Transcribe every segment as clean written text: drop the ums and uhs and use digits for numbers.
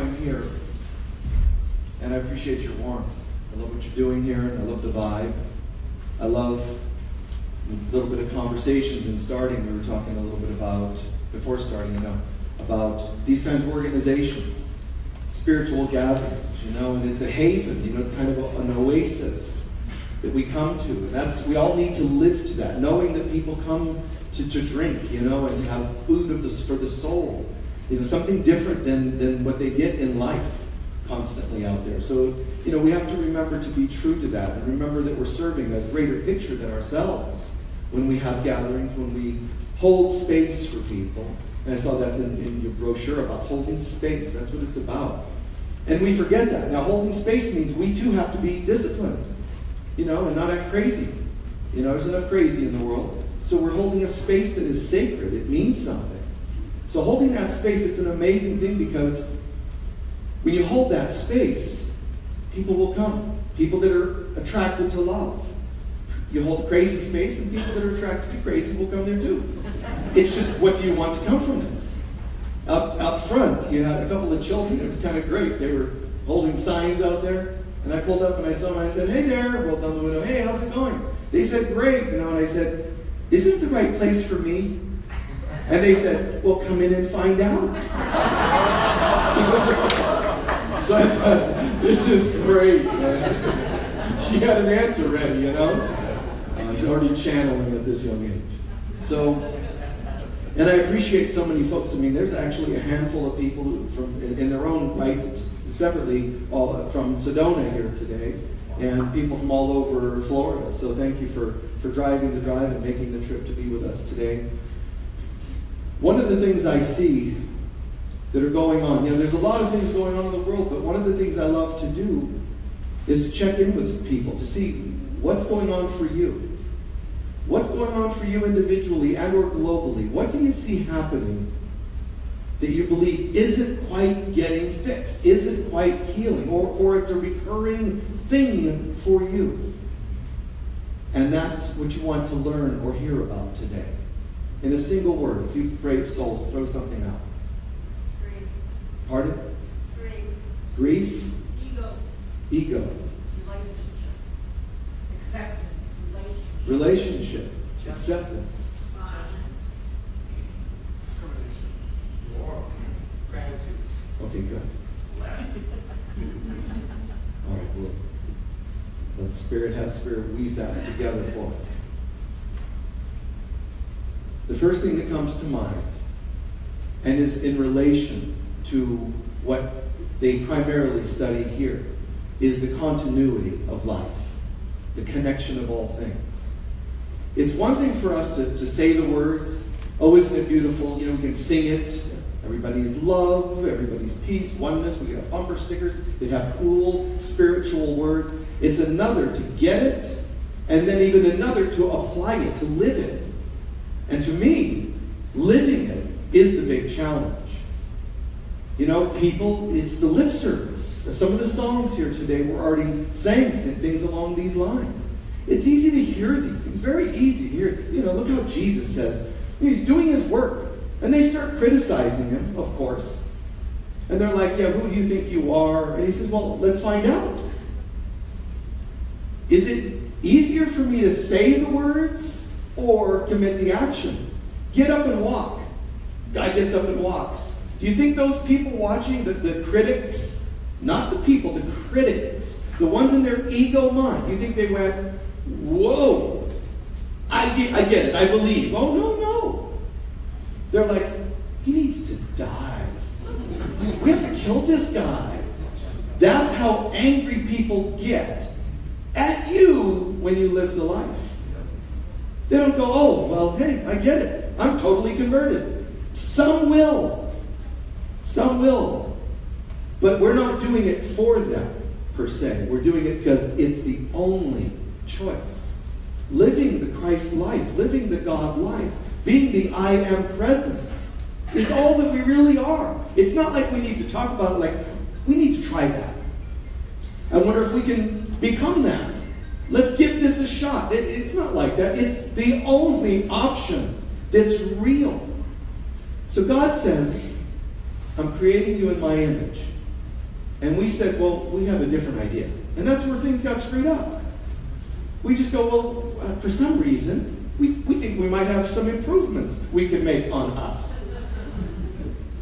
I'm here, and I appreciate your warmth. I love what you're doing here, and I love the vibe. I love a little bit of conversations in starting. We were talking a little bit about, before starting, about these kinds of organizations, spiritual gatherings, and it's a haven, it's kind of an oasis that we come to. And we all need to live to that, knowing that people come to drink, and to have food for the soul. Something different than what they get in life constantly out there. So, we have to remember to be true to that and remember that we're serving a greater picture than ourselves when we have gatherings, when we hold space for people. And I saw that's in your brochure about holding space. That's what it's about. And we forget that. Now, holding space means we too have to be disciplined, and not act crazy. There's enough crazy in the world. So we're holding a space that is sacred. It means something. So holding that space, it's an amazing thing because when you hold that space, people will come. People that are attracted to love. You hold a crazy space and people that are attracted to crazy will come there too. It's just, what do you want to come from this? Out front, you had a couple of children. It was kind of great. They were holding signs out there. And I pulled up and I saw them and I said, "Hey there," rolled down the window, "Hey, how's it going?" They said, "Great." And I said, "Is this the right place for me?" And they said, "Well, come in and find out." So I thought, this is great, man. She had an answer ready, She's already channeling at this young age. So, and I appreciate so many folks. There's actually a handful of people in their own right, separately, from Sedona here today, and people from all over Florida. So thank you for driving the drive and making the trip to be with us today. One of the things I see that are going on, there's a lot of things going on in the world, but one of the things I love to do is to check in with people to see what's going on for you. What's going on for you individually and or globally? What do you see happening that you believe isn't quite getting fixed, isn't quite healing, or it's a recurring thing for you? And that's what you want to learn or hear about today. In a single word, if you brave souls, throw something out. Grief. Pardon? Grief. Grief? Ego. Relationship. Acceptance. Relationship. Acceptance. Discrimination. War. Gratitude. Okay, good. All right, well, let Spirit have Spirit weave that together for us. The first thing that comes to mind, and is in relation to what they primarily study here, is the continuity of life, the connection of all things. It's one thing for us to say the words, "Oh, isn't it beautiful?" We can sing it. Everybody's love, everybody's peace, oneness. We got bumper stickers that have cool spiritual words. It's another to get it, and then even another to apply it, to live it. And to me, living it is the big challenge. People, it's the lip service. Some of the songs here today were already saying things along these lines. It's easy to hear these things, very easy to hear. Look how Jesus says, he's doing his work. And they start criticizing him, of course. And they're like, "Yeah, who do you think you are?" And he says, "Well, let's find out. Is it easier for me to say the words or commit the action? Get up and walk." Guy gets up and walks. Do you think those people watching, the critics, not the people, the critics, the ones in their ego mind, do you think they went, "Whoa, I get it, I believe"? Oh, no. They're like, "He needs to die. We have to kill this guy." That's how angry people get at you when you live the life. They don't go, "Oh, well, hey, I get it. I'm totally converted." Some will. But we're not doing it for them, per se. We're doing it because it's the only choice. Living the Christ life, living the God life, being the I am presence is all that we really are. It's not like we need to talk about it like, we need to try that. I wonder if we can become that. Let's give this a shot. It's not like that. It's the only option that's real. So God says, "I'm creating you in my image. And we said, well, we have a different idea. And that's where things got screwed up. We just go, well, for some reason, we think we might have some improvements we could make on us.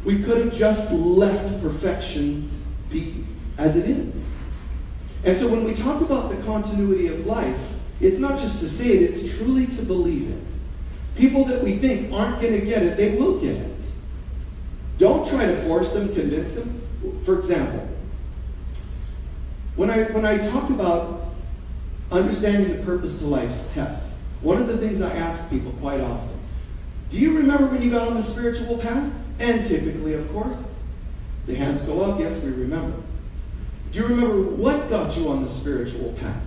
We could have just left perfection be as it is. And so when we talk about the continuity of life, it's not just to say it, it's truly to believe it. People that we think aren't going to get it, they will get it. Don't try to force them, convince them. For example, when I talk about understanding the purpose to life's test, one of the things I ask people quite often, do you remember when you got on the spiritual path? And typically, of course, the hands go up, yes, we remember. Do you remember what got you on the spiritual path?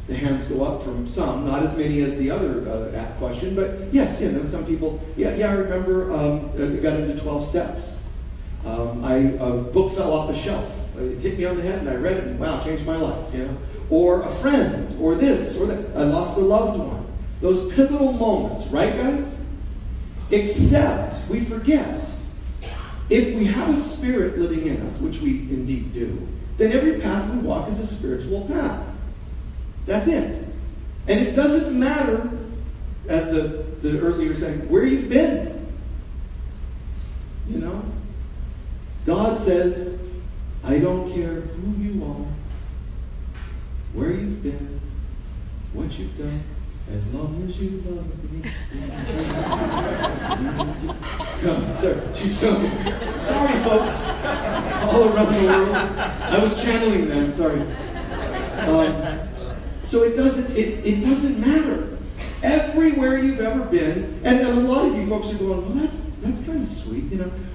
The hands go up from some, not as many as the other question, but yes, some people, I remember I got into 12 steps. A book fell off a shelf. It hit me on the head and I read it and wow, changed my life, Or a friend, or this, or that. I lost a loved one. Those pivotal moments, right guys? Except we forget, if we have a spirit living in us, which we indeed do, then every path we walk is a spiritual path. That's it. And it doesn't matter, as the earlier saying, where you've been. God says, I don't care who you are, where you've been, what you've done, as long as you love me. She's filming. Sorry, folks. All around the world. I was channeling them. Sorry. So it doesn't matter. Everywhere you've ever been, and a lot of you folks are going, well, that's kind of sweet,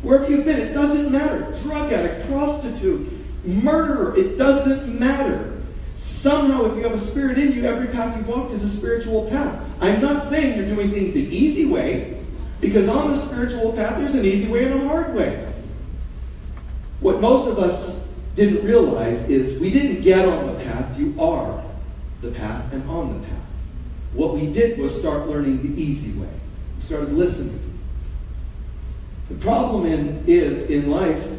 Wherever you've been, it doesn't matter. Drug addict, prostitute, murderer, it doesn't matter. Somehow, if you have a spirit in you, every path you've walked is a spiritual path. I'm not saying you're doing things the easy way, because on the spiritual path, there's an easy way and a hard way. What most of us didn't realize is we didn't get on the path, you are the path and on the path. What we did was start learning the easy way. We started listening. The problem is in life,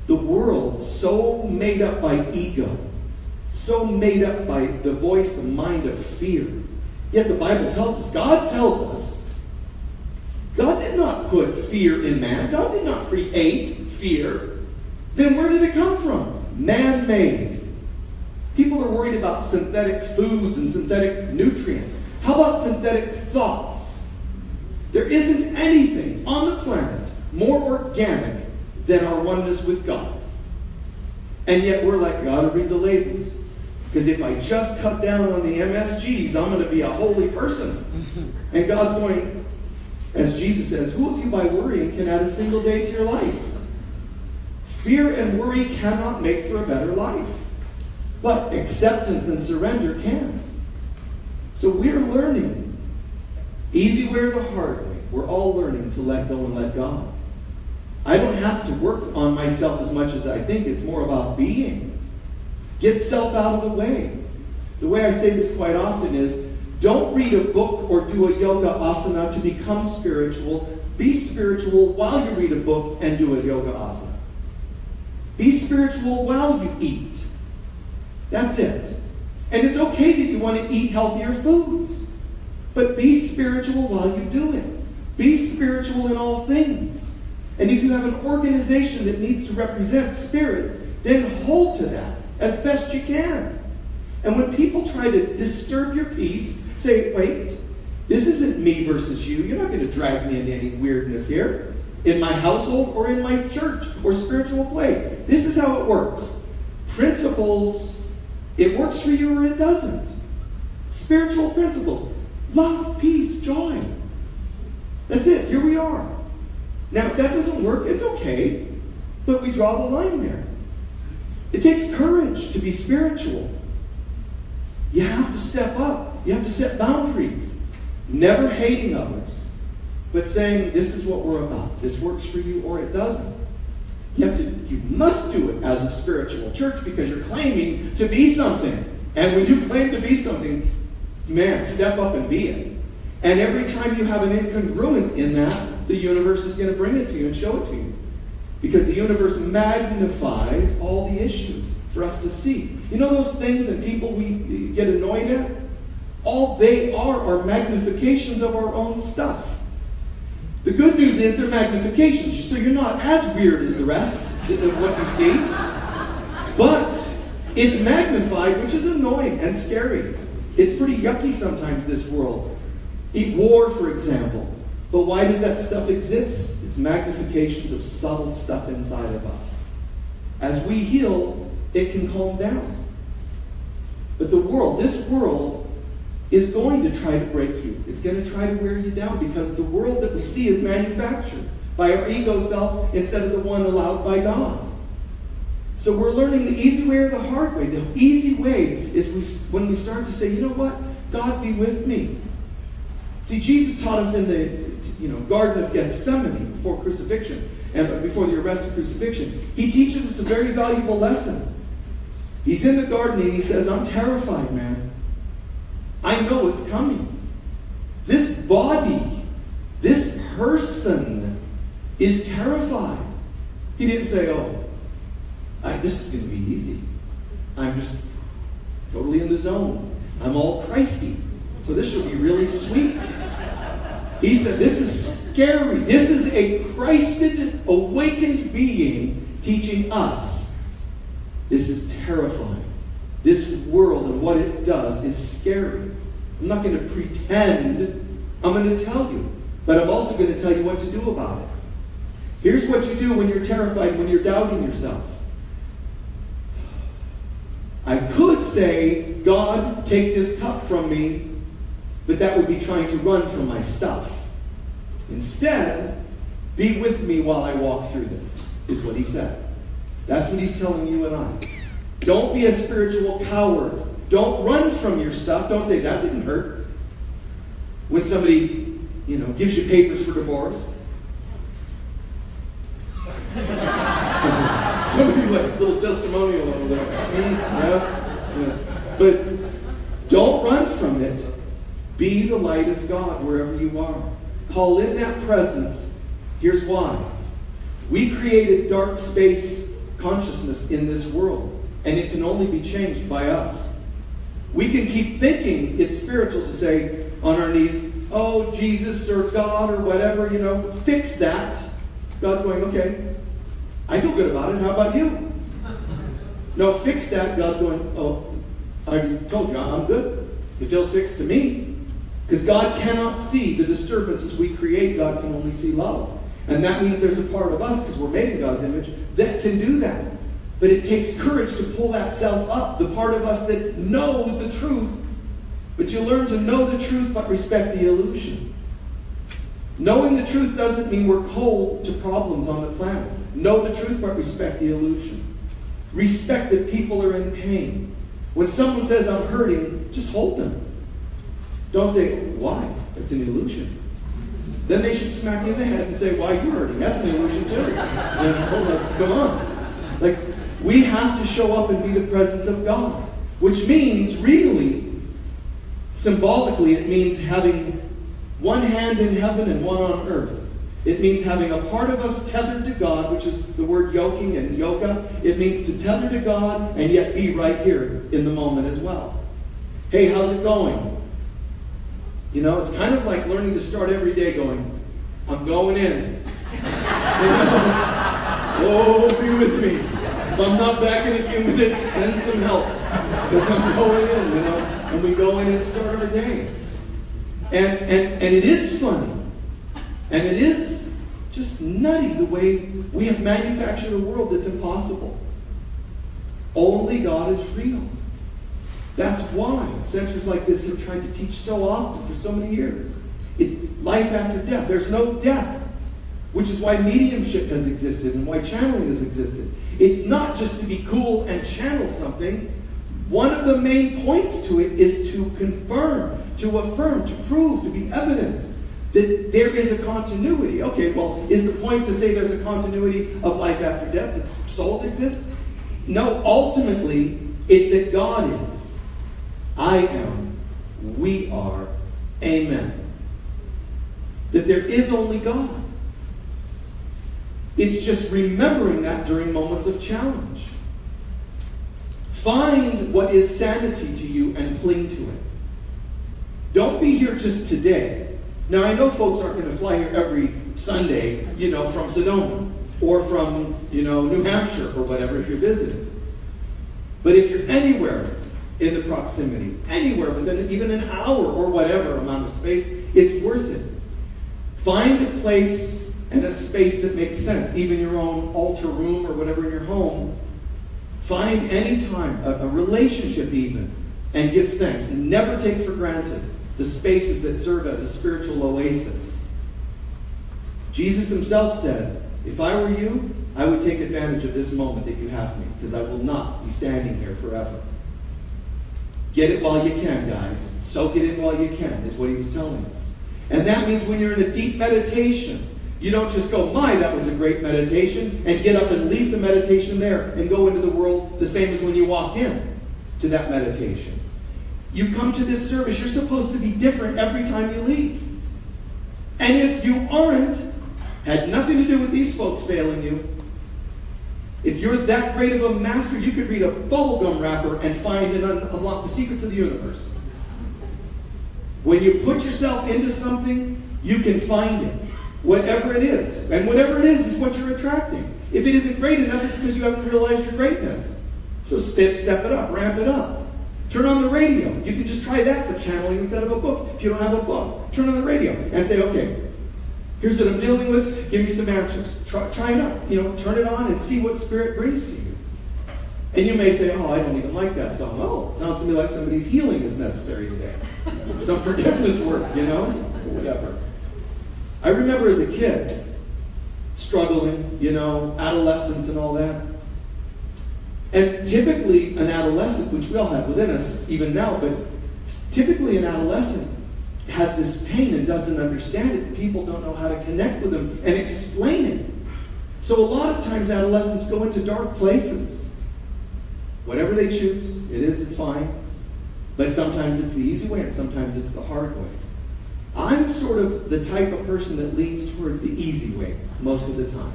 the world so made up by ego, so made up by the voice, the mind of fear. Yet the Bible tells us, God tells us, God did not put fear in man. God did not create fear. Then where did it come from? Man-made. People are worried about synthetic foods and synthetic nutrients. How about synthetic thoughts? There isn't anything on the planet more organic than our oneness with God. And yet we're like, gotta read the labels. Because if I just cut down on the MSGs, I'm going to be a holy person. And God's going, as Jesus says, who of you by worrying can add a single day to your life? Fear and worry cannot make for a better life. But acceptance and surrender can. So we're learning. Easy way or the hard way. We're all learning to let go and let God. I don't have to work on myself as much as I think. It's more about being. Get self out of the way. The way I say this quite often is, don't read a book or do a yoga asana to become spiritual. Be spiritual while you read a book and do a yoga asana. Be spiritual while you eat. That's it. And it's okay that you want to eat healthier foods. But be spiritual while you do it. Be spiritual in all things. And if you have an organization that needs to represent spirit, then hold to that as best you can. And when people try to disturb your peace, say, wait, this isn't me versus you. You're not going to drag me into any weirdness here. In my household or in my church or spiritual place. This is how it works. Principles, it works for you or it doesn't. Spiritual principles. Love, peace, joy. That's it. Here we are. Now, if that doesn't work, it's okay. But we draw the line there. It takes courage to be spiritual. You have to step up. You have to set boundaries. Never hating others, but saying, this is what we're about. This works for you or it doesn't. You must do it as a spiritual church because you're claiming to be something. And when you claim to be something, man, step up and be it. And every time you have an incongruence in that, the universe is going to bring it to you and show it to you. Because the universe magnifies all the issues for us to see. You know those things and people we get annoyed at? All they are magnifications of our own stuff. The good news is they're magnifications, so you're not as weird as the rest of what you see. But it's magnified, which is annoying and scary. It's pretty yucky sometimes, this world. War, for example. But why does that stuff exist? It's magnifications of subtle stuff inside of us. As we heal, it can calm down. But this world, is going to try to break you. It's going to try to wear you down because the world that we see is manufactured by our ego self instead of the one allowed by God. So we're learning the easy way or the hard way. The easy way is when we start to say, you know what? God be with me. See, Jesus taught us in the Garden of Gethsemane before crucifixion and before the arrest and crucifixion. He teaches us a very valuable lesson. He's in the garden and he says, I'm terrified, man. I know it's coming. This body, this person is terrified. He didn't say, this is going to be easy. I'm just totally in the zone. I'm all Christy. So this should be really sweet. He said, this is scary. This is a Christed, awakened being teaching us. This is terrifying. This world and what it does is scary. I'm not going to pretend. I'm going to tell you. But I'm also going to tell you what to do about it. Here's what you do when you're terrified, when you're doubting yourself. I could say, God, take this cup from me, but that would be trying to run from my stuff. Instead, be with me while I walk through this, is what he said. That's what he's telling you and I. Don't be a spiritual coward. Don't run from your stuff. Don't say, that didn't hurt. When somebody, gives you papers for divorce. Somebody's like a little testimonial over there. Yeah. But don't run from it. Be the light of God wherever you are. Call in that presence. Here's why. We created dark space consciousness in this world. And it can only be changed by us. We can keep thinking it's spiritual to say on our knees, oh, Jesus or God or whatever, fix that. God's going, okay, I feel good about it. How about you? No, fix that. God's going, oh, I already told you, I'm good. It feels fixed to me. Because God cannot see the disturbances we create. God can only see love. And that means there's a part of us, because we're made in God's image, that can do that. But it takes courage to pull that self up, the part of us that knows the truth. But you learn to know the truth but respect the illusion. Knowing the truth doesn't mean we're cold to problems on the planet. Know the truth but respect the illusion. Respect that people are in pain. When someone says, I'm hurting, just hold them. Don't say, why? It's an illusion. Then they should smack you in the head and say, why are you hurting? That's an illusion too. And come on. We have to show up and be the presence of God. Which means, really, symbolically, it means having one hand in heaven and one on earth. It means having a part of us tethered to God, which is the word yoking and yoga. It means to tether to God and yet be right here in the moment as well. Hey, how's it going? It's kind of like learning to start every day going, I'm going in. Oh, be with me. If I'm not back in a few minutes, send some help. Because I'm going in, And we go in and start our day. And it is funny. And it is just nutty the way we have manufactured a world that's impossible. Only God is real. That's why centers like this have tried to teach so often for so many years. It's life after death. There's no death. Which is why mediumship has existed and why channeling has existed. It's not just to be cool and channel something. One of the main points to it is to confirm, to affirm, to prove, to be evidence that there is a continuity. Okay, well, is the point to say there's a continuity of life after death, that souls exist? No, ultimately, it's that God is. I am. We are. Amen. That there is only God. It's just remembering that during moments of challenge. Find what is sanity to you and cling to it. Don't be here just today. Now, I know folks aren't going to fly here every Sunday, from Sedona or from, New Hampshire or whatever if you're visiting. But if you're anywhere in the proximity, anywhere within even an hour or whatever amount of space, it's worth it. Find a place and a space that makes sense, even your own altar room or whatever in your home. Find any time, a relationship even, and give thanks. And never take for granted the spaces that serve as a spiritual oasis. Jesus himself said, if I were you, I would take advantage of this moment that you have me, because I will not be standing here forever. Get it while you can, guys. Soak it in while you can, is what he was telling us. And that means when you're in a deep meditation, you don't just go, that was a great meditation, and get up and leave the meditation there and go into the world the same as when you walked in to that meditation. You come to this service, you're supposed to be different every time you leave. And if you aren't, had nothing to do with these folks failing you. If you're that great of a master, you could read a bubblegum wrapper and find and unlock the secrets of the universe. When you put yourself into something, you can find it. Whatever it is. And whatever it is what you're attracting. If it isn't great enough, it's because you haven't realized your greatness. So step it up, ramp it up. Turn on the radio. You can just try that for channeling instead of a book. If you don't have a book, turn on the radio and say, okay, here's what I'm dealing with. Give me some answers. Try it out. Turn it on and see what Spirit brings to you. And you may say, I don't even like that song. It sounds to me like somebody's healing is necessary today. Some forgiveness work, or whatever. I remember as a kid, struggling, adolescence and all that. And typically an adolescent, which we all have within us, even now, but typically an adolescent has this pain and doesn't understand it. People don't know how to connect with them and explain it. So a lot of times adolescents go into dark places. Whatever they choose, it's fine. But sometimes it's the easy way and sometimes it's the hard way. I'm sort of the type of person that leans towards the easy way most of the time.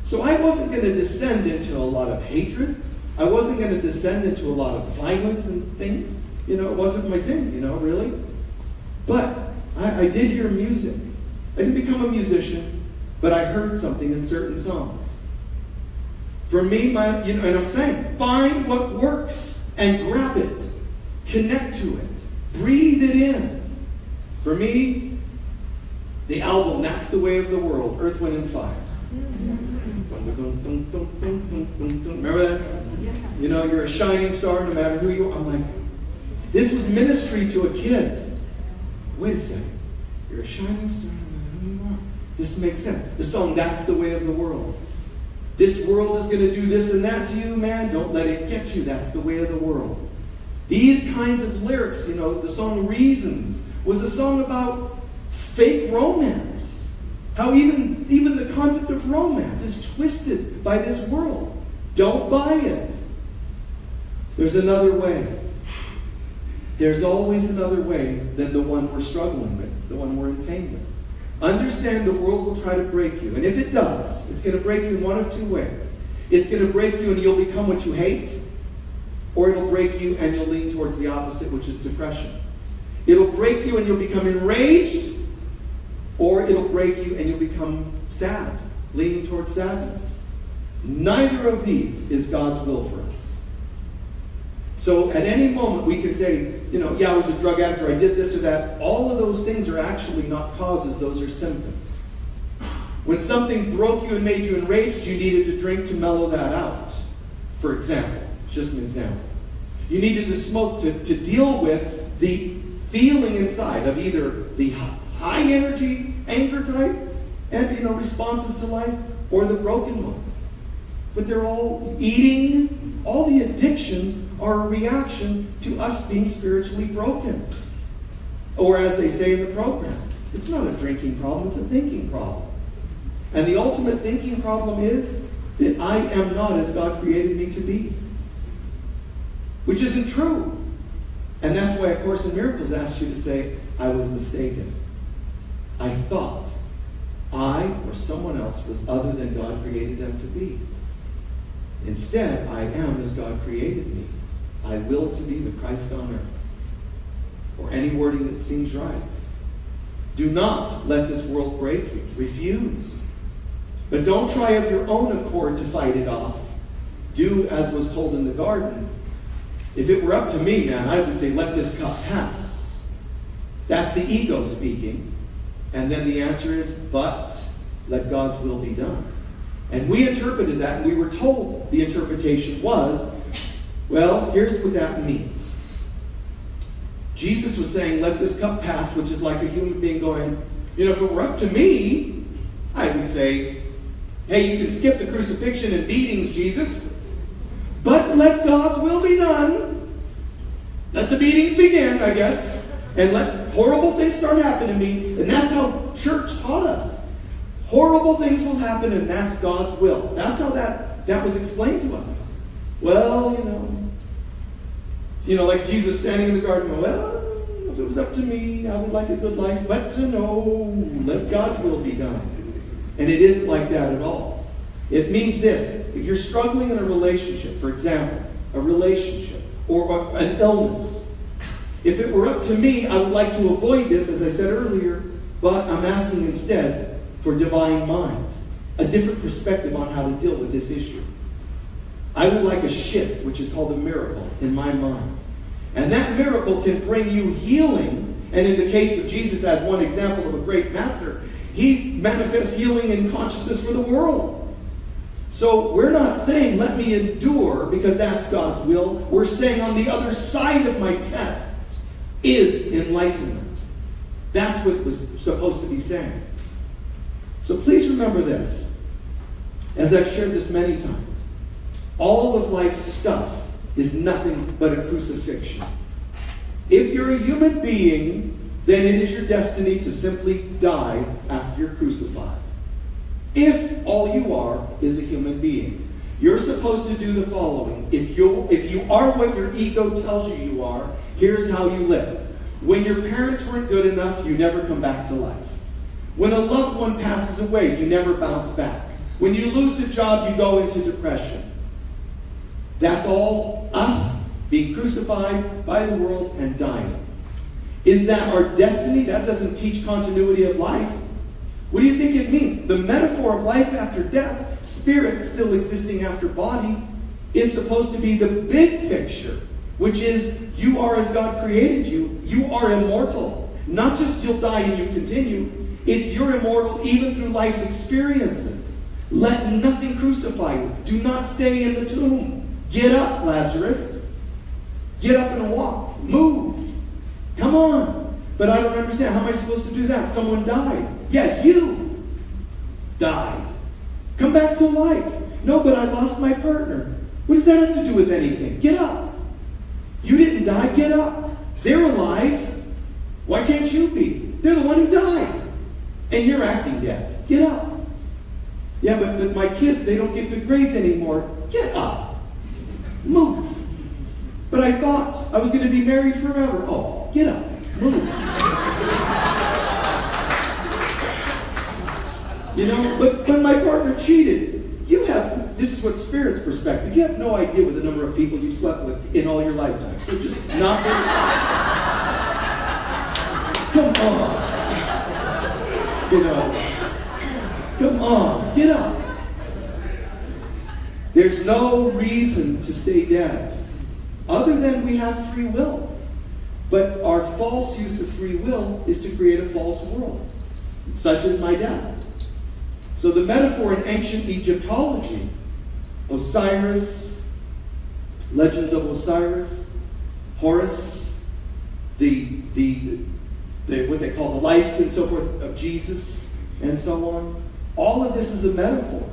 So I wasn't going to descend into a lot of hatred. I wasn't going to descend into a lot of violence and things. It wasn't my thing, really. But I did hear music. I didn't become a musician, but I heard something in certain songs. For me, and I'm saying, find what works and grab it. Connect to it. Breathe it in. For me, the album, That's the Way of the World, Earth, Wind, and Fire. Remember that? You're a shining star no matter who you are. I'm like, this was ministry to a kid. Wait a second. You're a shining star no matter who you are. This makes sense. The song, That's the Way of the World. This world is going to do this and that to you, man. Don't let it get you. That's the way of the world. These kinds of lyrics, the song Reasons was a song about fake romance. How even the concept of romance is twisted by this world. Don't buy it. There's another way. There's always another way than the one we're struggling with, the one we're in pain with. Understand the world will try to break you. And if it does, it's going to break you in one of two ways. It's going to break you and you'll become what you hate, or it'll break you and you'll lean towards the opposite, which is depression. It'll break you and you'll become enraged, or it'll break you and you'll become sad, leaning towards sadness. Neither of these is God's will for us. So at any moment we can say, I was a drug addict, or I did this or that. All of those things are actually not causes, those are symptoms. When something broke you and made you enraged, you needed to drink to mellow that out. For example, just an example. You needed to smoke to deal with the feeling inside of either the high energy, anger type, and responses to life, or the broken ones. But they're all eating, all the addictions are a reaction to us being spiritually broken. Or as they say in the program, it's not a drinking problem, it's a thinking problem. And the ultimate thinking problem is that I am not as God created me to be. Which isn't true. And that's why A Course in Miracles asks you to say, I was mistaken. I thought I or someone else was other than God created them to be. Instead, I am as God created me. I will to be the Christ on earth. Or any wording that seems right. Do not let this world break you. Refuse. But don't try of your own accord to fight it off. Do as was told in the garden. If it were up to me, man, I would say, let this cup pass. That's the ego speaking. And then the answer is, but let God's will be done. And we interpreted that, and we were told the interpretation was, well, here's what that means. Jesus was saying, let this cup pass, which is like a human being going, if it were up to me, I would say, hey, you can skip the crucifixion and beatings, Jesus, but let God's will be done. Let the beatings begin, I guess, and let horrible things start happening to me. And that's how church taught us. Horrible things will happen, and that's God's will. That's how that was explained to us. Well, like Jesus standing in the garden, well, if it was up to me, I would like a good life, but to know, let God's will be done. And it isn't like that at all. It means this. If you're struggling in a relationship, for example, a relationship, or an illness, if it were up to me, I would like to avoid this, as I said earlier, but I'm asking instead for divine mind, a different perspective on how to deal with this issue. I would like a shift, which is called a miracle, in my mind. And that miracle can bring you healing. And in the case of Jesus, as one example of a great master, he manifests healing in consciousness for the world. So we're not saying, let me endure, because that's God's will. We're saying on the other side of my tests is enlightenment. That's what it was supposed to be saying. So please remember this. As I've shared this many times, all of life's stuff is nothing but a crucifixion. If you're a human being, then it is your destiny to simply die after you're crucified. If all you are is a human being, you're supposed to do the following. If you are what your ego tells you you are, here's how you live. When your parents weren't good enough, you never come back to life. When a loved one passes away, you never bounce back. When you lose a job, you go into depression. That's all us being crucified by the world and dying. Is that our destiny? That doesn't teach continuity of life. What do you think it means? The metaphor of life after death, spirit still existing after body, is supposed to be the big picture, which is you are as God created you. You are immortal. Not just you'll die and you continue. It's you're immortal even through life's experiences. Let nothing crucify you. Do not stay in the tomb. Get up, Lazarus. Get up and walk. Move. Come on. But I don't understand. How am I supposed to do that? Someone died. Yeah, you died. Come back to life. No, but I lost my partner. What does that have to do with anything? Get up. You didn't die. Get up. They're alive. Why can't you be? They're the one who died. And you're acting dead. Get up. Yeah, but my kids, they don't get good grades anymore. Get up. Move. But I thought I was going to be married forever. Oh, get up. Move. But my partner cheated. This is what Spirit's perspective. You have no idea what the number of people you've slept with in all your lifetime. So just knock it. Come on. Come on. Get up. There's no reason to stay dead, other than we have free will. But our false use of free will is to create a false world, such as my death. So the metaphor in ancient Egyptology, Osiris, legends of Osiris, Horus, the what they call the life and so forth of Jesus, and so on. All of this is a metaphor.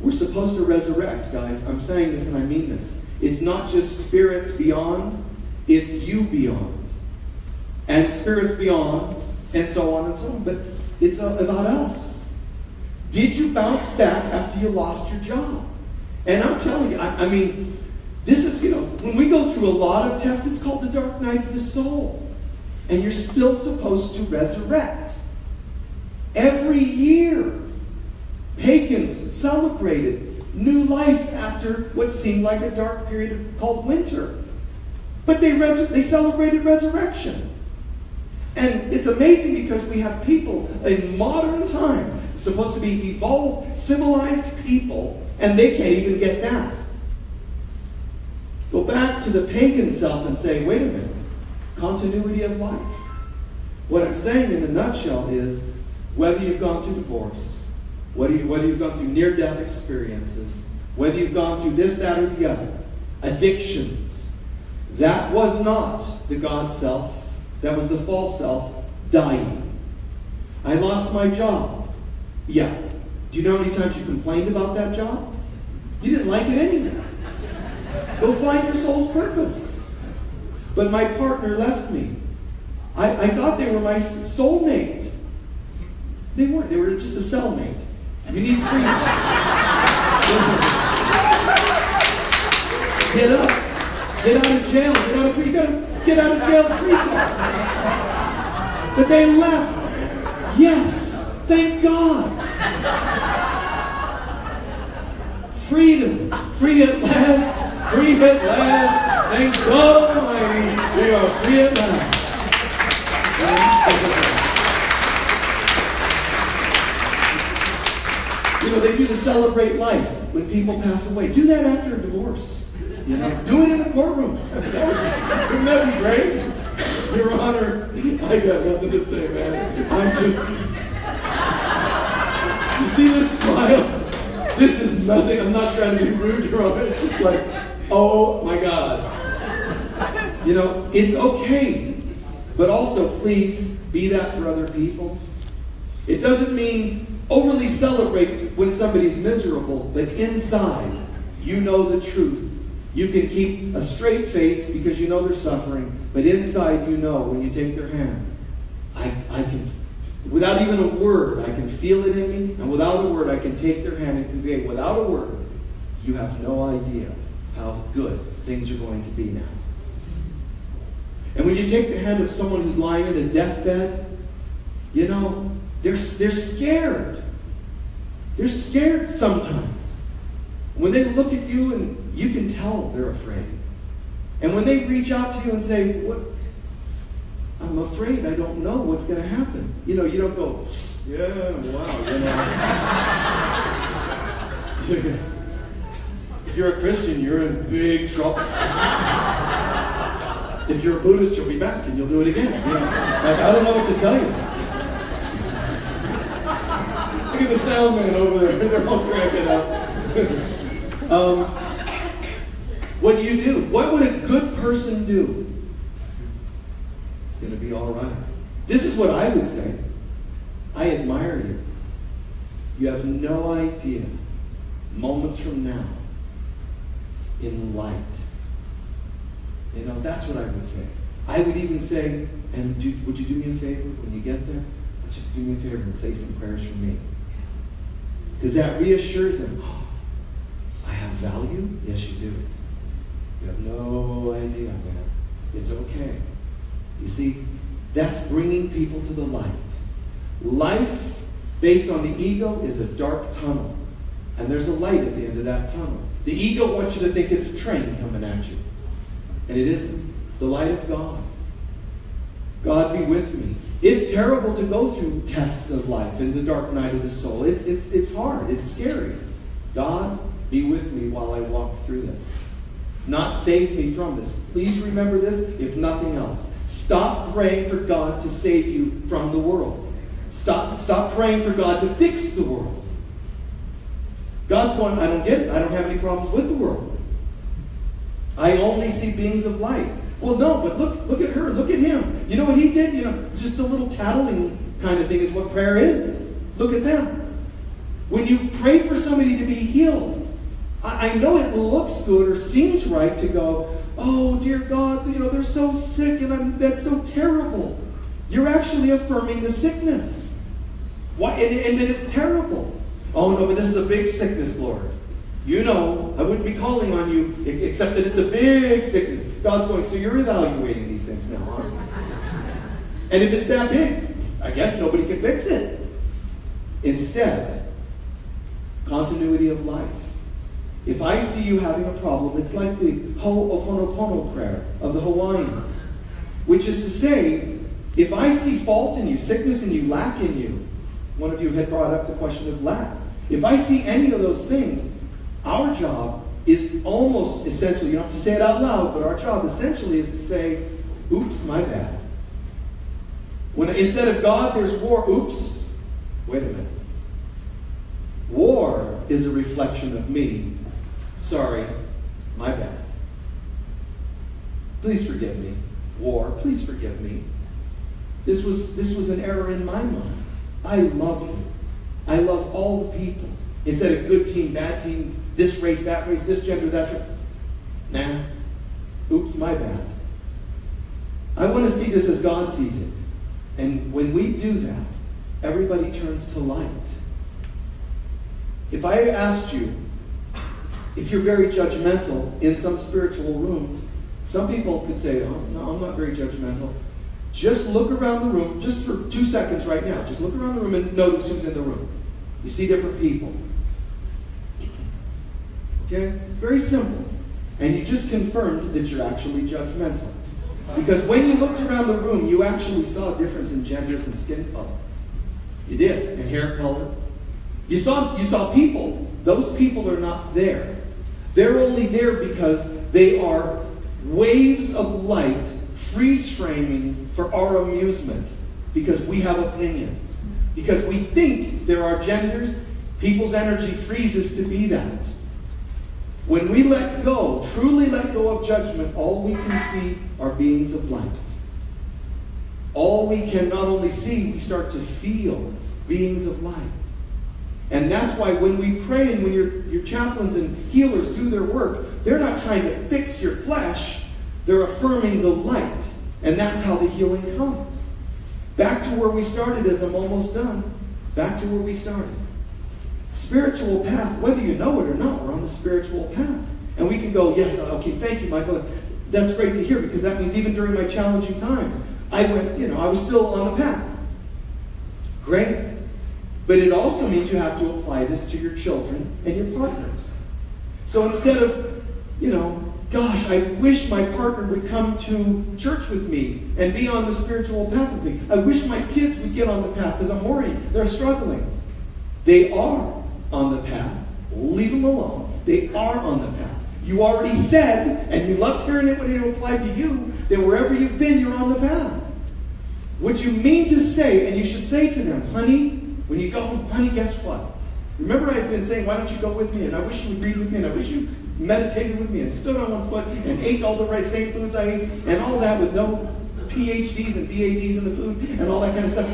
We're supposed to resurrect, guys. I'm saying this and I mean this. It's not just spirits beyond, it's you beyond. And spirits beyond, and so on and so on. But it's about us. Did you bounce back after you lost your job? And I'm telling you, I mean, this is, when we go through a lot of tests, it's called the dark night of the soul. And you're still supposed to resurrect. Every year, pagans celebrated new life after what seemed like a dark period called winter. But they celebrated resurrection. And it's amazing because we have people in modern times, supposed to be evolved, civilized people, and they can't even get that. Go back to the pagan self and say, wait a minute, continuity of life. What I'm saying in a nutshell is, whether you've gone through divorce, whether you've gone through near-death experiences, whether you've gone through this, that, or the other, addictions, that was not the God self. That was the false self dying. I lost my job. Yeah. Do you know how many times you complained about that job? You didn't like it anyway. Go find your soul's purpose. But my partner left me. I thought they were my soulmate. They weren't. They were just a cellmate. You need freedom. Get up. Get out of jail. You gotta get out of jail free card. But they left. Yes. Thank God. Freedom. Free at last. Free at last. Thank God Almighty. We are free at last. You know, they do the celebrate life when people pass away. Do that after a divorce. You know, do it in the courtroom. Wouldn't that be great? Your Honor, I got nothing to say, man. You see this smile? This is nothing. I'm not trying to be rude, Your Honor. It's just like, oh my God. You know, it's okay. But also, please, be that for other people. It doesn't mean overly celebrates when somebody's miserable, but inside, you know the truth. You can keep a straight face because you know they're suffering, but inside you know when you take their hand, I can, without even a word, I can feel it in me, and without a word, I can take their hand and convey, without a word, you have no idea how good things are going to be now. And when you take the hand of someone who's lying in a deathbed, you know, they're scared. They're scared sometimes. When they look at you and you can tell they're afraid. And when they reach out to you and say, "What? I'm afraid, I don't know what's going to happen." You know, you don't go, "Yeah, wow, you know." If you're a Christian, you're in big trouble. If you're a Buddhist, you'll be back and you'll do it again. You know? Like, I don't know what to tell you. Look at the sound man over there. They're all cracking up. What do you do? What would a good person do? It's going to be all right. This is what I would say. I admire you. You have no idea, moments from now, in light. You know, that's what I would say. I would even say, and would you do me a favor when you get there? Would you do me a favor and say some prayers for me? Because that reassures them, oh, I have value? Yes, you do. You have no idea, man. It's okay. You see, that's bringing people to the light. Life based on the ego is a dark tunnel. And there's a light at the end of that tunnel. The ego wants you to think it's a train coming at you. And it isn't. It's the light of God. God be with me. It's terrible to go through tests of life in the dark night of the soul. It's hard. It's scary. God be with me while I walk through this. Not save me from this. Please remember this, if nothing else. Stop praying for God to save you from the world. Stop praying for God to fix the world. God's going, I don't get it. I don't have any problems with the world. I only see beings of light. Well, no, but look at her. Look at him. You know what he did? You know, just a little tattling kind of thing is what prayer is. Look at them. When you pray for somebody to be healed, I know it looks good or seems right to go, oh, dear God, you know, they're so sick and that's so terrible. You're actually affirming the sickness. Why? And then it's terrible. Oh, no, but this is a big sickness, Lord. You know, I wouldn't be calling on you except that it's a big sickness. God's going, so you're evaluating these things now, huh? And if it's that big, I guess nobody can fix it. Instead, continuity of life. If I see you having a problem, it's like the Ho'oponopono prayer of the Hawaiians, which is to say, if I see fault in you, sickness in you, lack in you, one of you had brought up the question of lack. If I see any of those things, our job is almost essentially, you don't have to say it out loud, but our job essentially is to say, oops, my bad. When instead of God, there's war, oops, wait a minute. War is a reflection of me. Sorry, my bad. Please forgive me. War, please forgive me. This was an error in my mind. I love you. I love all the people. Instead of good team, bad team, this race, this gender, that gender. Nah. Oops, my bad. I want to see this as God sees it. And when we do that, everybody turns to light. If I asked you, if you're very judgmental in some spiritual rooms, some people could say, oh, no, I'm not very judgmental. Just look around the room, just for 2 seconds right now. Just look around the room and notice who's in the room. You see different people. Okay? Very simple. And you just confirmed that you're actually judgmental. Because when you looked around the room, you actually saw a difference in genders and skin color. You did. And hair color. You saw people. Those people are not there. They're only there because they are waves of light freeze-framing for our amusement. Because we have opinions. Because we think there are genders. People's energy freezes to be that. When we let go, truly let go of judgment, all we can see are beings of light. All we can not only see, we start to feel beings of light. And that's why when we pray and when your chaplains and healers do their work, they're not trying to fix your flesh, they're affirming the light. And that's how the healing comes. Back to where we started, as I'm almost done. Back to where we started. Spiritual path, whether you know it or not, we're on the spiritual path. And we can go, yes, okay, thank you, Michael. That's great to hear, because that means even during my challenging times, I was still on the path. Great. But it also means you have to apply this to your children and your partners. So instead of, gosh, I wish my partner would come to church with me and be on the spiritual path with me. I wish my kids would get on the path because I'm worried. They're struggling. They are on the path. Leave them alone. They are on the path. You already said, and you loved hearing it when it applied to you, that wherever you've been, you're on the path. What you mean to say, and you should say to them, honey, when you go home, honey, guess what? Remember I've been saying, why don't you go with me? And I wish you would read with me, and I wish you meditated with me, and stood on one foot, and ate all the same foods I ate, and all that with no PhDs and BADs in the food, and all that kind of stuff.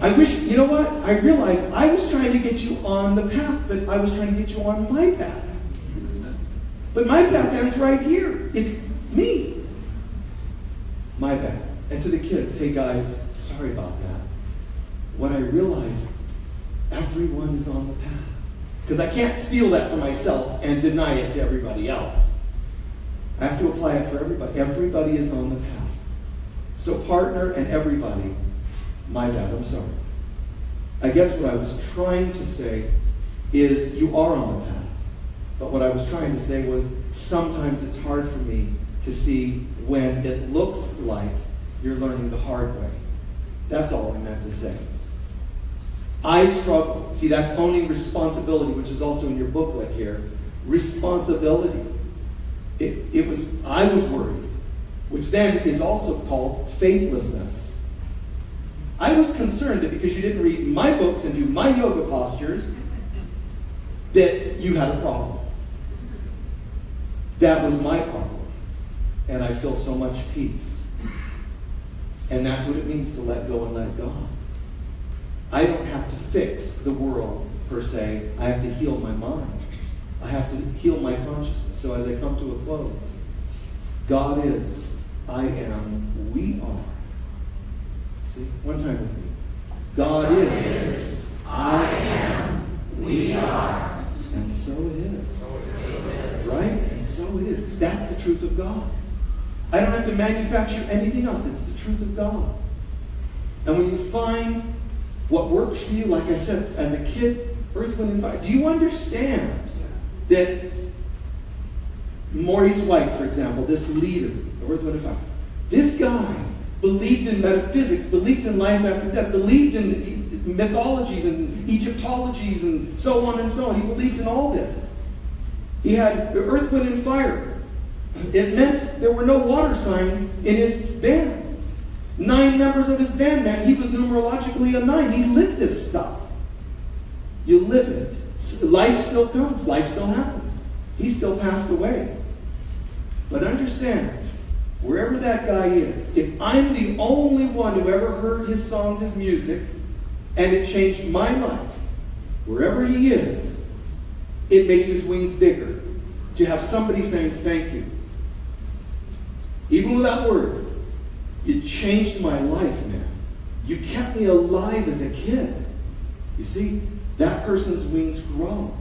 I wish, you know what? I realized I was trying to get you on the path, but I was trying to get you on my path. But my path ends right here. It's me. My path. And to the kids, hey guys, sorry about that. What I realized, everyone is on the path. Because I can't steal that for myself and deny it to everybody else. I have to apply it for everybody. Everybody is on the path. So partner and everybody, my bad, I'm sorry. I guess what I was trying to say is you are on the path. But what I was trying to say was sometimes it's hard for me to see when it looks like you're learning the hard way. That's all I meant to say. I struggle. See, that's owning responsibility, which is also in your booklet here. Responsibility. I was worried, which then is also called faithlessness. I was concerned that because you didn't read my books and do my yoga postures, that you had a problem. That was my problem. And I feel so much peace. And that's what it means to let go and let God. I don't have to fix the world, per se. I have to heal my mind. I have to heal my consciousness. So as I come to a close, God is, I am, we are. See, one time with me. God is, I am, we are. And so it is. Right? And so it is. That's the truth of God. I don't have to manufacture anything else. It's the truth of God. And when you find What works for you, like I said, as a kid, Earth, Wind, and Fire. Do you understand that Maurice White, for example, this leader of Earth, Wind, and Fire, this guy believed in metaphysics, believed in life after death, believed in mythologies and Egyptologies and so on and so on. He believed in all this. He had Earth, Wind, and Fire. It meant there were no water signs in his band. 9 members of his band, man. He was numerologically a 9. He lived this stuff. You live it. Life still comes. Life still happens. He still passed away. But understand, wherever that guy is, if I'm the only one who ever heard his songs, his music, and it changed my life, wherever he is, it makes his wings bigger to have somebody saying thank you. Even without words, you changed my life, man. You kept me alive as a kid. You see, that person's wings grow.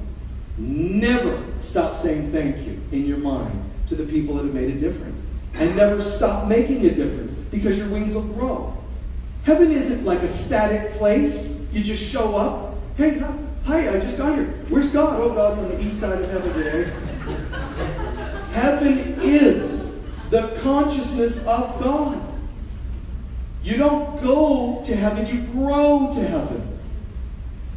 Never stop saying thank you in your mind to the people that have made a difference. And never stop making a difference, because your wings will grow. Heaven isn't like a static place. You just show up. Hey, hi, I just got here. Where's God? Oh, God's on the east side of heaven today. Heaven is the consciousness of God. You don't go to heaven, you grow to heaven.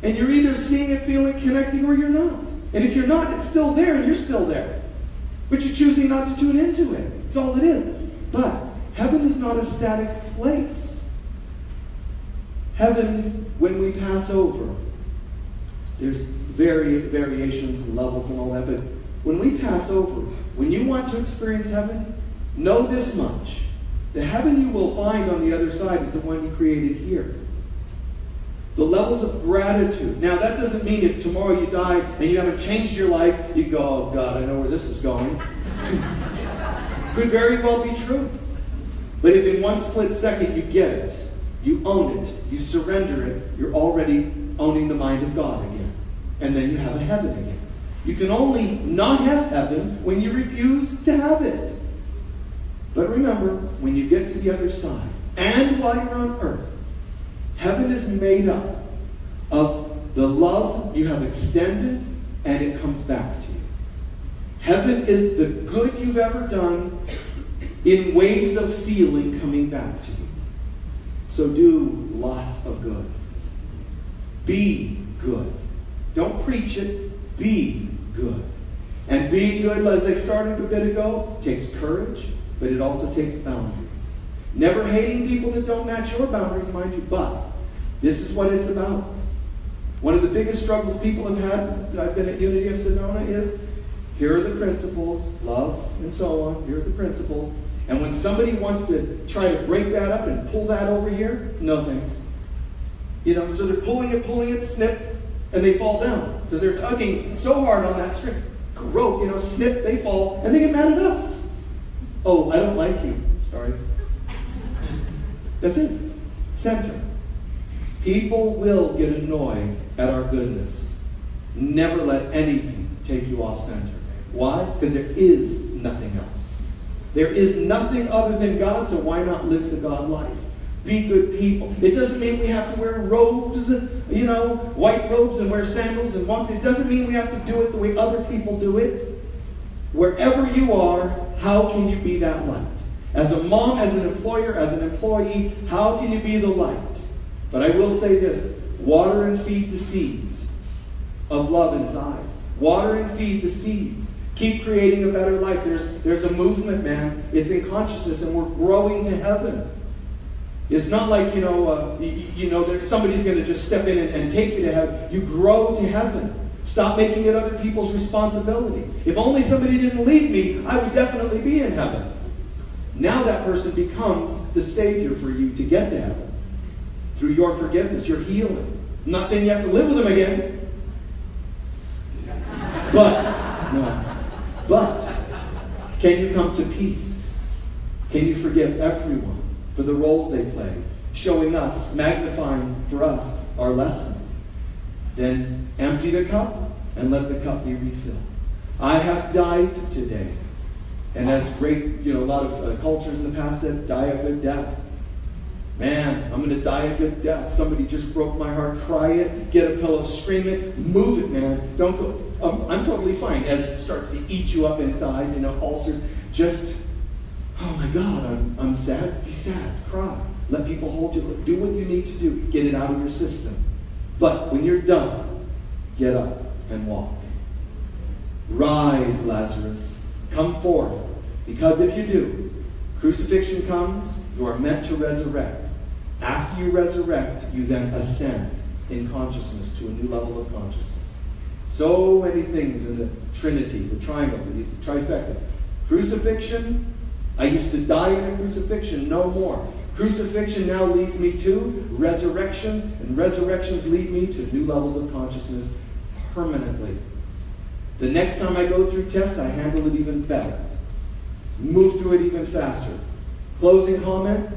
And you're either seeing it, feeling, connecting, or you're not. And if you're not, it's still there and you're still there. But you're choosing not to tune into it. That's all it is. But heaven is not a static place. Heaven, when we pass over, there's variations and levels and all that, but when we pass over, when you want to experience heaven, know this much. The heaven you will find on the other side is the one you created here. The levels of gratitude. Now, that doesn't mean if tomorrow you die and you haven't changed your life, you go, oh God, I know where this is going. Could very well be true. But if in one split second you get it, you own it, you surrender it, you're already owning the mind of God again. And then you have a heaven again. You can only not have heaven when you refuse to have it. But remember, when you get to the other side, and while you're on earth, heaven is made up of the love you have extended, and it comes back to you. Heaven is the good you've ever done in waves of feeling coming back to you. So do lots of good. Be good. Don't preach it. Be good. And being good, as I started a bit ago, takes courage, but it also takes boundaries. Never hating people that don't match your boundaries, mind you, but this is what it's about. One of the biggest struggles people have had, I've been at Unity of Sedona, is here are the principles, love and so on, here's the principles, and when somebody wants to try to break that up and pull that over here, no thanks. You know, so they're pulling it, snip, and they fall down, because they're tugging so hard on that string, rope, snip, they fall, and they get mad at us. Oh, I don't like you. Sorry. That's it. Center. People will get annoyed at our goodness. Never let anything take you off center. Why? Because there is nothing else. There is nothing other than God, so why not live the God life? Be good people. It doesn't mean we have to wear robes, white robes and wear sandals and walk. It doesn't mean we have to do it the way other people do it. Wherever you are, how can you be that light? As a mom, as an employer, as an employee, how can you be the light? But I will say this, water and feed the seeds of love inside. Water and feed the seeds. Keep creating a better life. There's a movement, man. It's in consciousness, and we're growing to heaven. It's not like, there's somebody's going to just step in and take you to heaven. You grow to heaven. Stop making it other people's responsibility. If only somebody didn't leave me, I would definitely be in heaven. Now that person becomes the Savior for you to get to heaven. Through your forgiveness, your healing. I'm not saying you have to live with them again. But, can you come to peace? Can you forgive everyone for the roles they play, showing us, magnifying for us our lessons? Then empty the cup and let the cup be refilled. I have died today. And as great, a lot of cultures in the past said, die a good death. Man, I'm going to die a good death. Somebody just broke my heart. Cry it. Get a pillow. Scream it. Move it, man. Don't go. I'm totally fine. As it starts to eat you up inside, ulcers. Just, oh my God, I'm sad. Be sad. Cry. Let people hold you. Do what you need to do. Get it out of your system. But when you're done, get up and walk. Rise, Lazarus. Come forth. Because if you do, crucifixion comes, you are meant to resurrect. After you resurrect, you then ascend in consciousness to a new level of consciousness. So many things in the Trinity, the triangle, the trifecta. Crucifixion, I used to die in a crucifixion, no more. Crucifixion now leads me to resurrections, and resurrections lead me to new levels of consciousness permanently. The next time I go through tests, I handle it even better. Move through it even faster. Closing comment,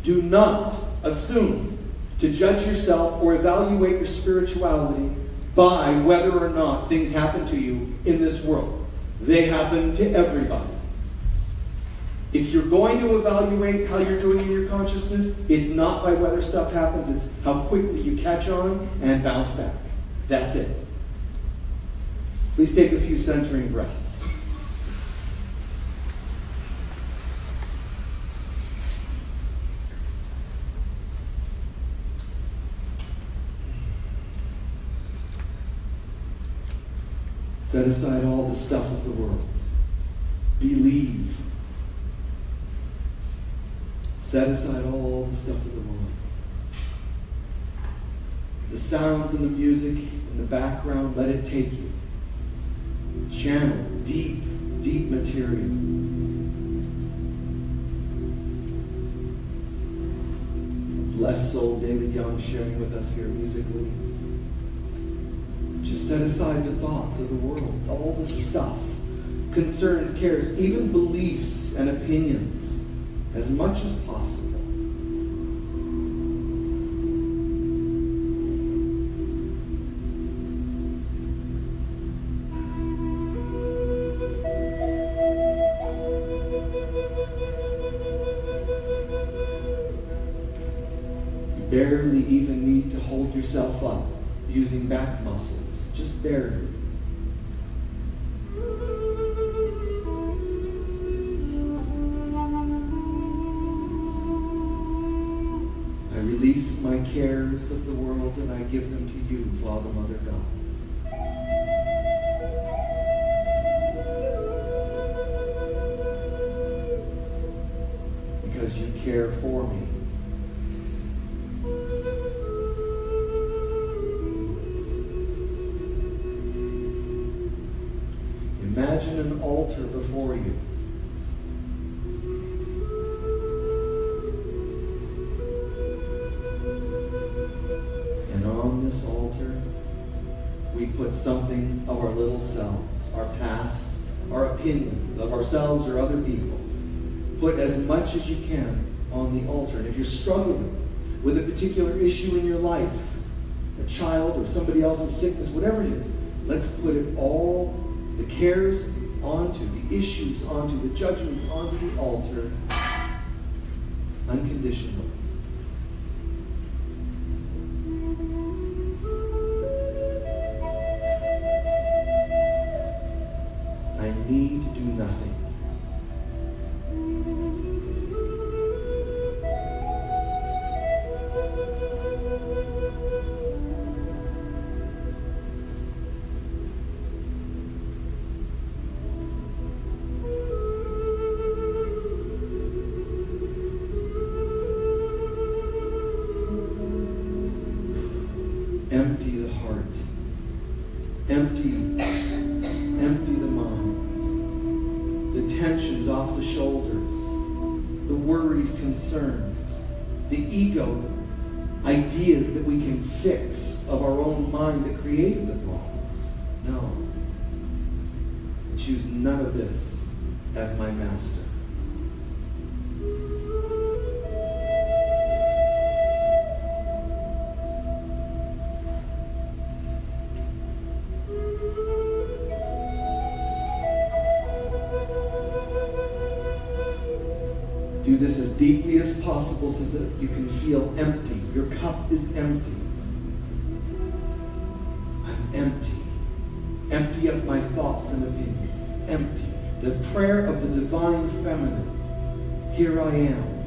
do not assume to judge yourself or evaluate your spirituality by whether or not things happen to you in this world. They happen to everybody. If you're going to evaluate how you're doing in your consciousness, it's not by whether stuff happens, it's how quickly you catch on and bounce back. That's it. Please take a few centering breaths. Set aside all the stuff of the world. Believe. Set aside all the stuff of the world. The sounds and the music in the background, let it take you. Channel deep, deep material. Blessed soul David Young sharing with us here musically. Just set aside the thoughts of the world, all the stuff, concerns, cares, even beliefs and opinions, as much as possible. You barely even need to hold yourself up using back muscles. Just barely. I release my cares of the world and I give them to you, Father, Mother, God. Because you care for me. Imagine an altar before you. And on this altar, we put something of our little selves, our past, our opinions of ourselves or other people. Put as much as you can on the altar. And if you're struggling with a particular issue in your life, a child or somebody else's sickness, whatever it is, let's put it all, the cares onto, the issues onto, the judgments onto the altar, unconditionally. I need to do nothing. Empty the heart. Empty the mind. The tensions off the shoulders. The worries, concerns. The ego ideas that we can fix of our own mind that created the problems. No. I choose none of this as my master. Do this as deeply as possible so that you can feel empty. Your cup is empty. I'm empty. Empty of my thoughts and opinions. Empty. The prayer of the divine feminine. Here I am.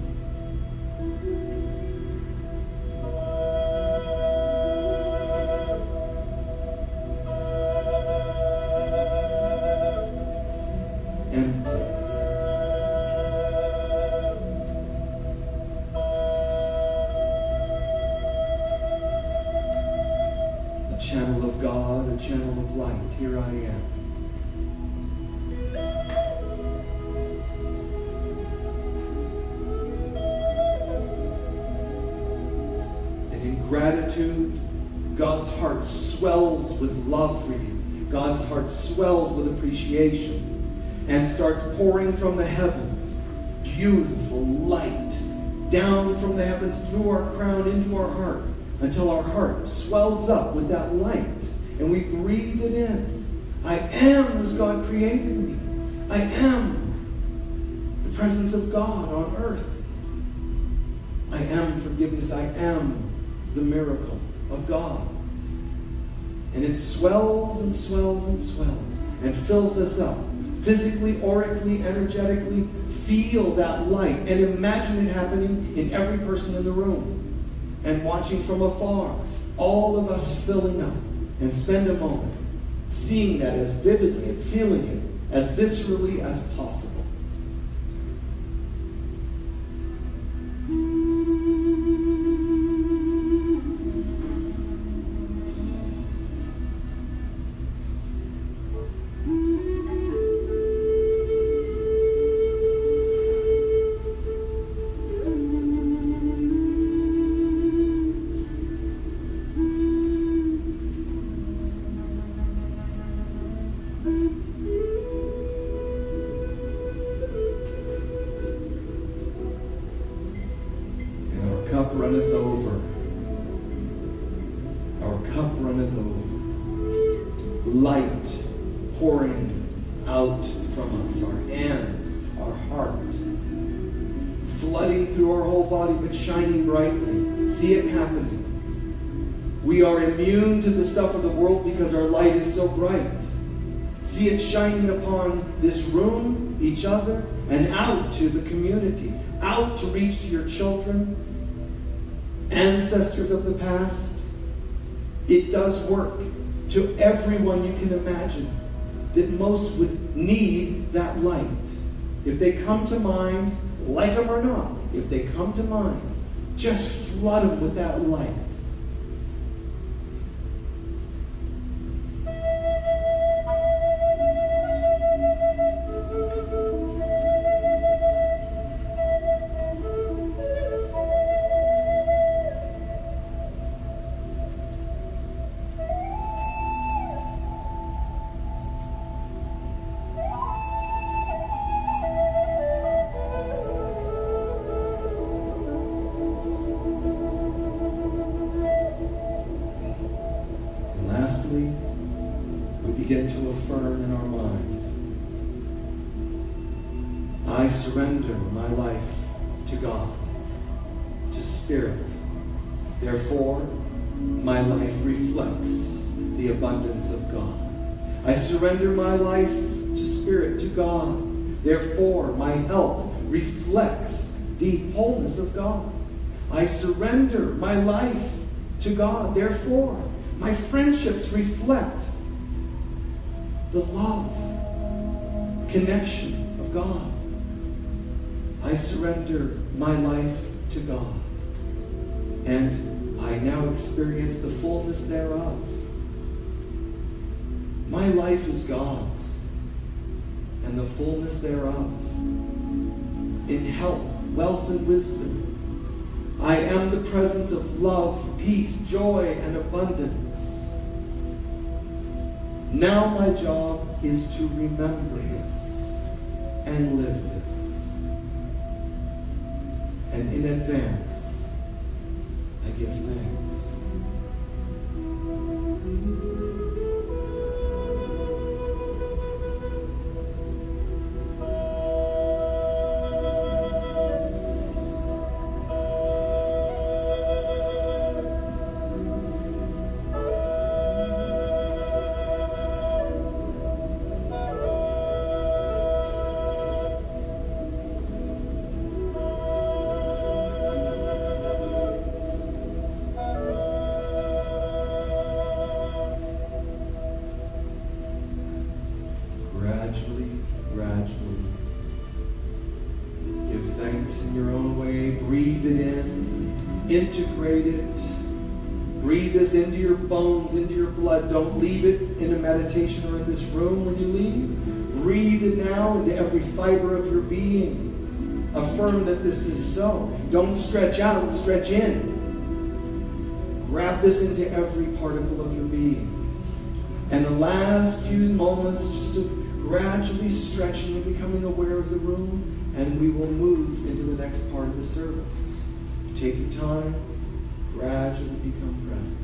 Channel of God, a channel of light. Here I am. And in gratitude, God's heart swells with love for you. God's heart swells with appreciation and starts pouring from the heavens beautiful light down from the heavens through our crown into our heart, until our heart swells up with that light and we breathe it in. I am as God created me. I am the presence of God on earth. I am forgiveness. I am the miracle of God. And it swells and swells and swells and fills us up. Physically, aurically, energetically, feel that light and imagine it happening in every person in the room. And watching from afar, all of us filling up, and spend a moment seeing that as vividly and feeling it as viscerally as possible. Runneth over. Our cup runneth over. Light pouring out from us, our hands, our heart, flooding through our whole body, but shining brightly. See it happening. We are immune to the stuff of the world because our light is so bright. See it shining upon this room, each other, and out to the community, out to reach to your children, ancestors of the past. It does work to everyone you can imagine that most would need that light. If they come to mind, like them or not, if they come to mind, just flood them with that light. We begin to affirm in our mind, I surrender my life to God, to Spirit. Therefore, my life reflects the abundance of God. I surrender my life to Spirit, to God. Therefore, my health reflects the wholeness of God. I surrender my life to God. Therefore, my friendships reflect the love, connection of God. I surrender my life to God, and I now experience the fullness thereof. My life is God's, and the fullness thereof. In health, wealth, and wisdom, I am the presence of love, peace, joy, and abundance. Now my job is to remember this and live this. And in advance, I give thanks. Integrate it. Breathe this into your bones, into your blood. Don't leave it in a meditation or in this room when you leave. Breathe it now into every fiber of your being. Affirm that this is so. Don't stretch out, stretch in. Wrap this into every particle of your being. And the last few moments just of gradually stretching and becoming aware of the room, and we will move into the next part of the service. Take your time, gradually become present.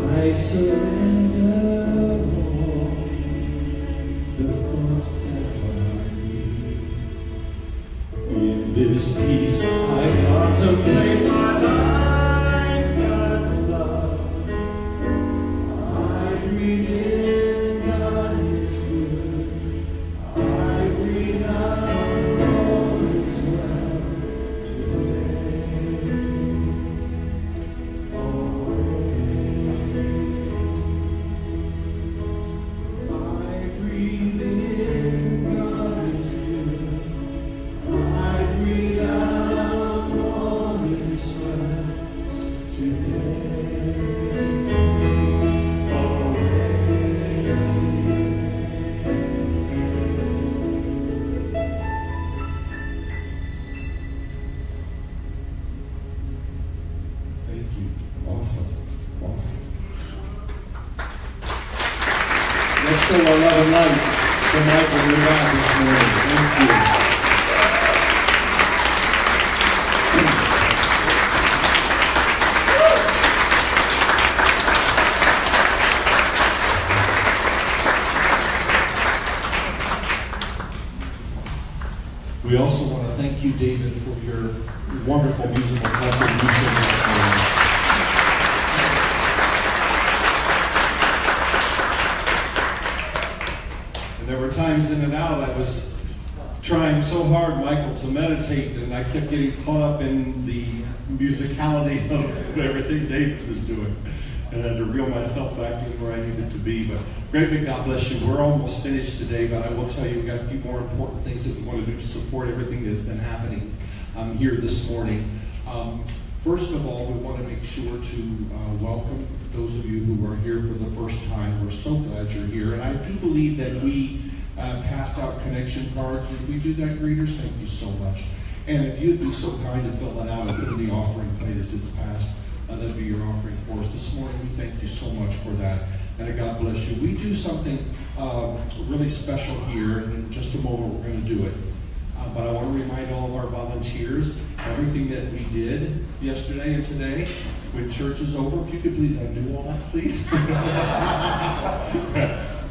I surrender all the thoughts that are deep. In this peace I contemplate my life, God's love. I breathe in, God is good. I breathe out, all is well today. Let's show our love and light to Michael Mirdad this morning. Thank you. We also want to thank you, David, for your wonderful musical contribution this morning. There were times in and out I was trying so hard, Michael, to meditate, and I kept getting caught up in the musicality of everything David was doing. And I had to reel myself back in where I needed to be. But great big God bless you. We're almost finished today, but I will tell you we've got a few more important things that we want to do to support everything that's been happening here this morning. First of all, we want to make sure to welcome those of you who are here for the first time. We're so glad you're here. And I do believe that we passed out connection cards. Did we do that, greeters? Thank you so much. And if you'd be so kind to fill that out and put in the offering plate as it's passed, that'd be your offering for us this morning. We thank you so much for that. And God bless you. We do something really special here. And in just a moment, we're going to do it. But I want to remind all of our volunteers, everything that we did yesterday and today, when church is over, if you could please undo all that, please.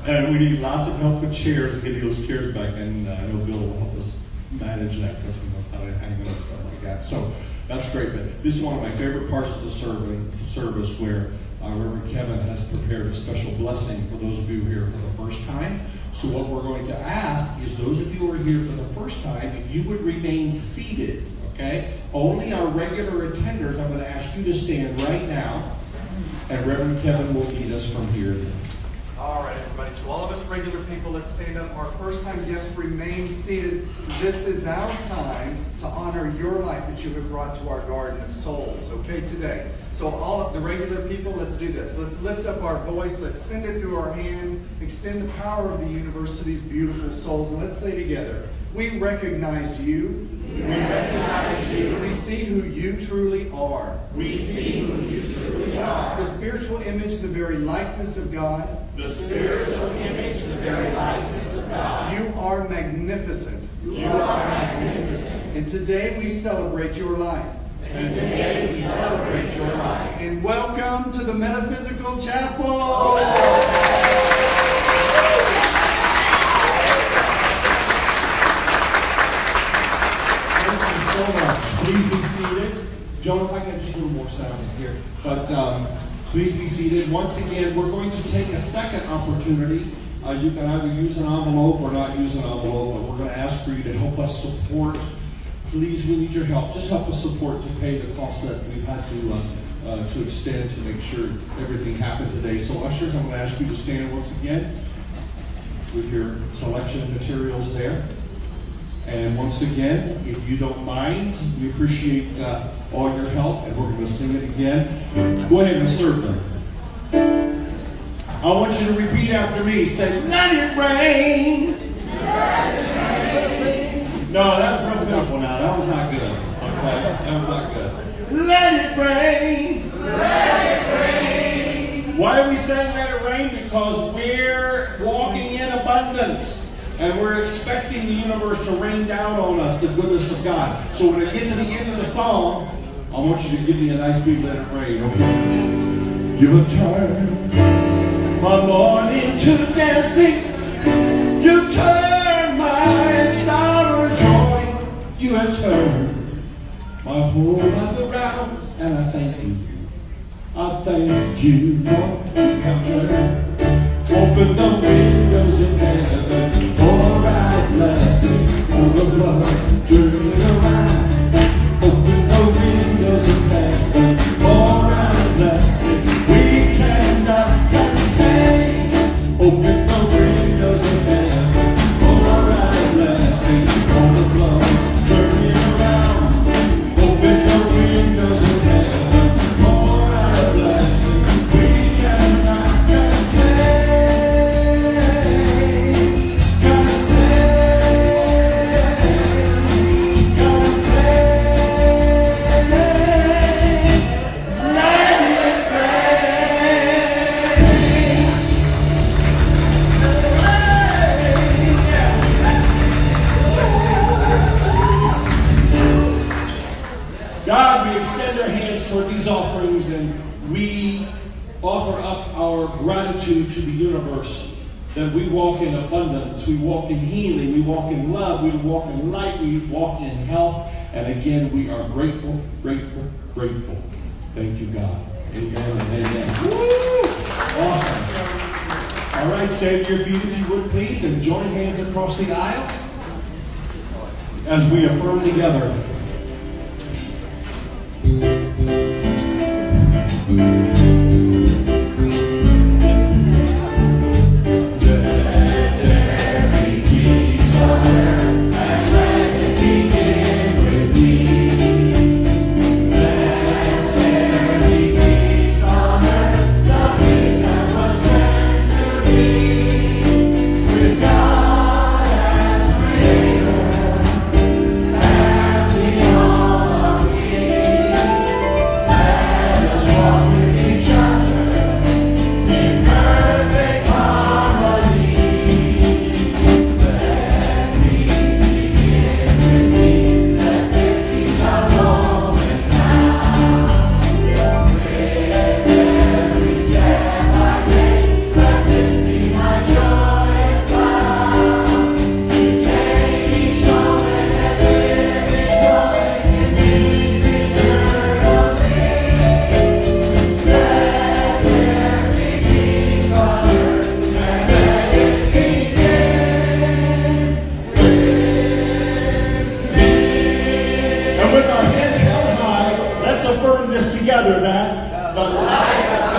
And we need lots of help with chairs and getting those chairs back. And I know Bill will help us manage that because he knows how to hang them and stuff like that. So that's great. But this is one of my favorite parts of the service where Reverend Kevin has prepared a special blessing for those of you here for the first time. So what we're going to ask is those of you who are here for the first time, if you would remain seated, okay? Only our regular attenders, I'm going to ask you to stand right now, and Reverend Kevin will lead us from here. All right, everybody. So all of us regular people, let's stand up. Our first-time guests remain seated. This is our time to honor your life that you have brought to our garden of souls, okay, today. So all of the regular people, let's do this. Let's lift up our voice. Let's send it through our hands. Extend the power of the universe to these beautiful souls. And let's say together, we recognize you. We recognize you. We see who you truly are. We see who you truly are. The spiritual image, the very likeness of God. the spiritual image, the very likeness of God. You are magnificent. You are magnificent. And today we celebrate your life. And today we celebrate your life. And welcome to the Metaphysical Chapel. Thank you so much. Please be seated. Joan, if I can have just a little more sound in here. But please be seated. Once again, we're going to take a second opportunity. You can either use an envelope or not use an envelope, but we're going to ask for you to help us support. Please, we need your help. Just help us support to pay the cost that we've had to extend to make sure everything happened today. So ushers, I'm going to ask you to stand once again with your collection materials there. And once again, if you don't mind, we appreciate all your help, and we're going to sing it again. Go ahead and serve them. I want you to repeat after me. Say, let it rain. Let it rain. No, that's real pitiful now. That was not good. Okay, that was not good. Let it rain. Let it rain. Why are we saying let it rain? Because we're walking in abundance. And we're expecting the universe to rain down on us the goodness of God. So when it gets to the end of the song, I want you to give me a nice big let it rain, okay? You have turned my mourning to dancing. You turned my sorrow to joy. You have turned my whole life around. And I thank you. I thank you, Lord. You have turned. Open the windows of heaven, pour out blessing, overflow, turn around. Open the windows of heaven, pour out blessing, we cannot contain. Open the windows of heaven, pour out blessing, overflow, turn around. Open the windows of heaven, pour out blessing, we cannot contain. God, we extend our hands toward these offerings and we offer up our gratitude to the universe that we walk in abundance, we walk in healing, we walk in love, we walk in light, we walk in health. And again, we are grateful, grateful, grateful. Thank you, God. Amen and amen. Woo! Awesome. All right, stand to your feet if you would, please, and join hands across the aisle as we affirm together. Together that the light of